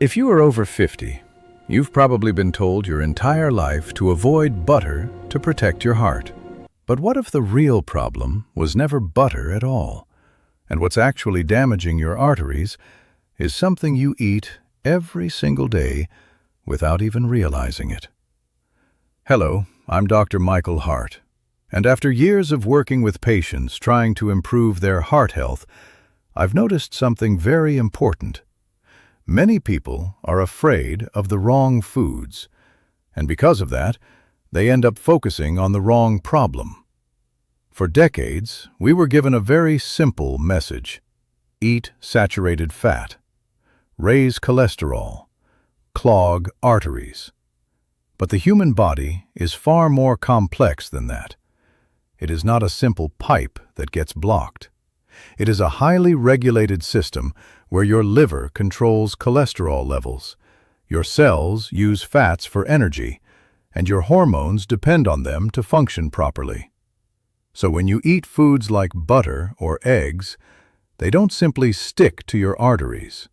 If you are over 50, you've probably been told your entire life to avoid butter to protect your heart. But what if the real problem was never butter at all? And what's actually damaging your arteries is something you eat every single day without even realizing it. Hello, I'm Dr. Michael Hart, and after years of working with patients trying to improve their heart health, I've noticed something very important. Many people are afraid of the wrong foods, and because of that, they end up focusing on the wrong problem. For decades, we were given a very simple message: eat saturated fat, raise cholesterol, clog arteries. But the human body is far more complex than that. It is not a simple pipe that gets blocked. It is a highly regulated system where your liver controls cholesterol levels, your cells use fats for energy, and your hormones depend on them to function properly. So when you eat foods like butter or eggs, they don't simply stick to your arteries.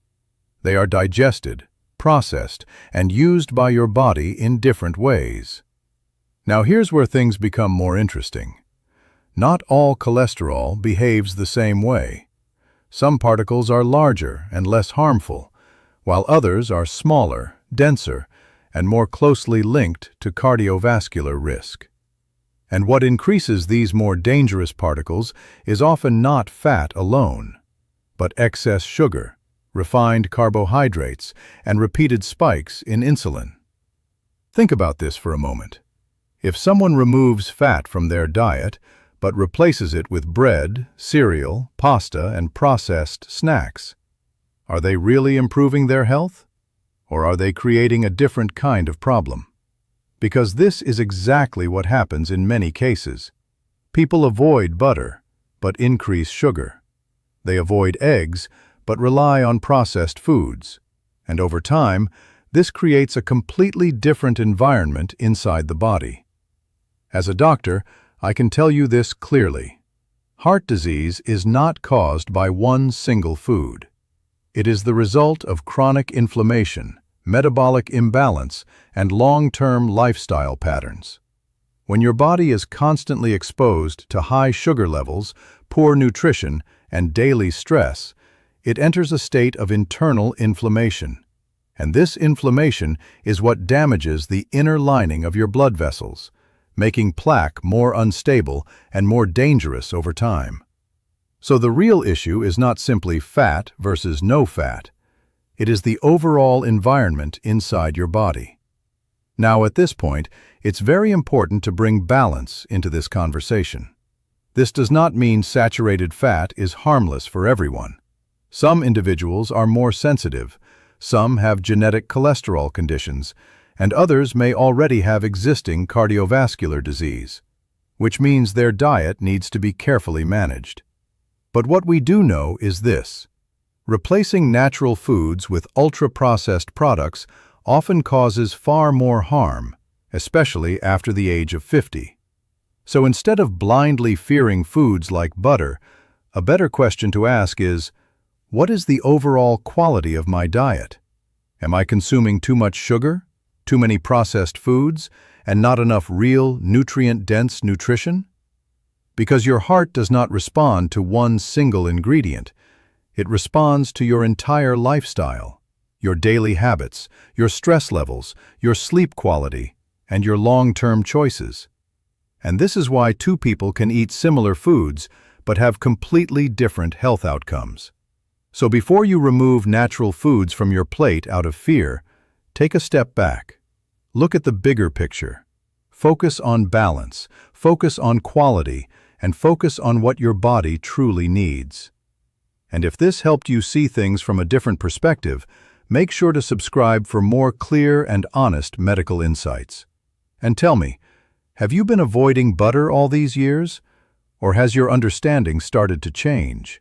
They are digested, processed, and used by your body in different ways. Now here's where things become more interesting. Not all cholesterol behaves the same way. Some particles are larger and less harmful, while others are smaller, denser, and more closely linked to cardiovascular risk. And what increases these more dangerous particles is often not fat alone, but excess sugar, refined carbohydrates, and repeated spikes in insulin. Think about this for a moment. If someone removes fat from their diet, but replaces it with bread, cereal, pasta, and processed snacks, are they really improving their health? Or are they creating a different kind of problem? Because this is exactly what happens in many cases. People avoid butter, but increase sugar. They avoid eggs, but rely on processed foods. And over time, this creates a completely different environment inside the body. As a doctor, I can tell you this clearly. Heart disease is not caused by one single food. It is the result of chronic inflammation, metabolic imbalance, and long-term lifestyle patterns. When your body is constantly exposed to high sugar levels, poor nutrition, and daily stress, it enters a state of internal inflammation. And this inflammation is what damages the inner lining of your blood vessels, making plaque more unstable and more dangerous over time. So the real issue is not simply fat versus no fat. It is the overall environment inside your body. Now, at this point, it's very important to bring balance into this conversation. This does not mean saturated fat is harmless for everyone. Some individuals are more sensitive, some have genetic cholesterol conditions, and others may already have existing cardiovascular disease, which means their diet needs to be carefully managed. But what we do know is this: replacing natural foods with ultra-processed products often causes far more harm, especially after the age of 50. So instead of blindly fearing foods like butter, a better question to ask is, what is the overall quality of my diet? Am I consuming too much sugar, too many processed foods, and not enough real, nutrient-dense nutrition? Because your heart does not respond to one single ingredient. It responds to your entire lifestyle, your daily habits, your stress levels, your sleep quality, and your long-term choices. And this is why two people can eat similar foods but have completely different health outcomes. So before you remove natural foods from your plate out of fear, take a step back. Look at the bigger picture. Focus on balance, focus on quality, and focus on what your body truly needs. And if this helped you see things from a different perspective, make sure to subscribe for more clear and honest medical insights. And tell me, have you been avoiding butter all these years? Or has your understanding started to change?